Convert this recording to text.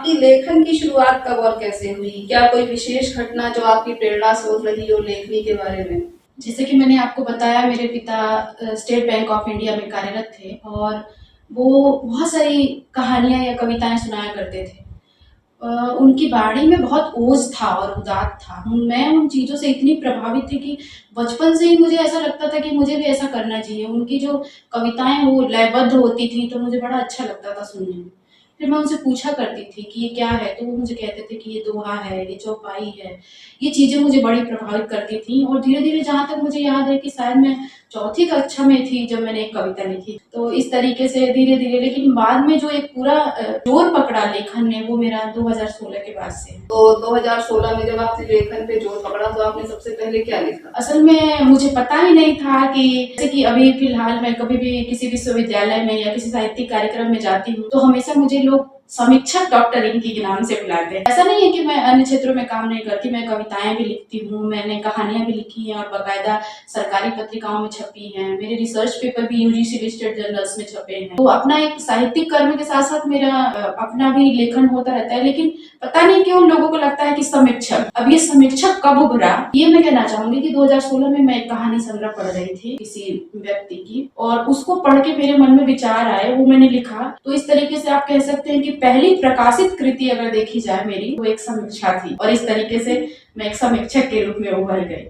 आपकी लेखन की शुरुआत कब और कैसे हुई? क्या कोई विशेष घटना जो आपकी प्रेरणा स्रोत रही हो लेखनी के बारे में? जैसे कि मैंने आपको बताया, मेरे पिता स्टेट बैंक ऑफ इंडिया में कार्यरत थे और वो बहुत सारी कहानियाँ या कविताएँ सुनाया करते थे। उनकी वाणी में बहुत ओज था और उदात था। मैं उन चीज़ों से इतनी प्रभावित थी कि बचपन से ही मुझे ऐसा लगता था कि मुझे भी ऐसा करना चाहिए। उनकी जो कविताएँ वो लयबद्ध होती थी, तो मुझे बड़ा अच्छा लगता था सुनने में। फिर मैं उनसे पूछा करती थी कि ये क्या है? तो वो मुझे कहते थे कि ये दोहा है, ये चौपाई है। ये चीज़ें मुझे बड़ी प्रभावित करती थी और धीरे-धीरे जहाँ तक मुझे याद है कि शायद मैं चौथी कक्षा में थी जब मैंने एक कविता लिखी। तो इस तरीके से धीरे-धीरे, लेकिन बाद में जो एक पूरा जोर पकड़ा लेखन ने, वो मेरा 2016 के बाद से है। तो 2016 में जब आपने लेखन पे जोर पकड़ा तो आपने सबसे पहले क्या लिखा? असल में मुझे पता ही नहीं था कि जैसे कि अभी फिलहाल मैं कभी भी किसी विश्वविद्यालय में या किसी साहित्यिक कार्यक्रम में जाती हूँ, तो हमेशा मुझे लोग समीक्षक डॉक्टर रिंकी के नाम से बुलाते हैं। ऐसा नहीं है कि मैं अन्य क्षेत्रों में काम नहीं करती, मैं कविताएं भी लिखती हूँ, मैंने कहानियां भी लिखी हैं और बाकायदा सरकारी पत्रिकाओं में छपी हैं। मेरे रिसर्च पेपर भी यूजीसी लिस्टेड जर्नल्स में छपे हैं। तो अपना एक साहित्यिक कर्म के साथ साथ मेरा अपना भी लेखन होता रहता है, लेकिन पता नहीं क्यों लोगों को लगता है कि समीक्षक। अब ये समीक्षक कब उभरा, ये मैं कहना चाहूंगी कि 2016 में मैं एक कहानी संग्रह पढ़ रही थी किसी व्यक्ति की, और उसको पढ़ के मेरे मन में विचार आए, वो मैंने लिखा। तो इस तरीके से आप कह सकते हैं कि पहली प्रकाशित कृति अगर देखी जाए मेरी, वो एक समीक्षा थी और इस तरीके से मैं एक समीक्षक के रूप में उभर गई।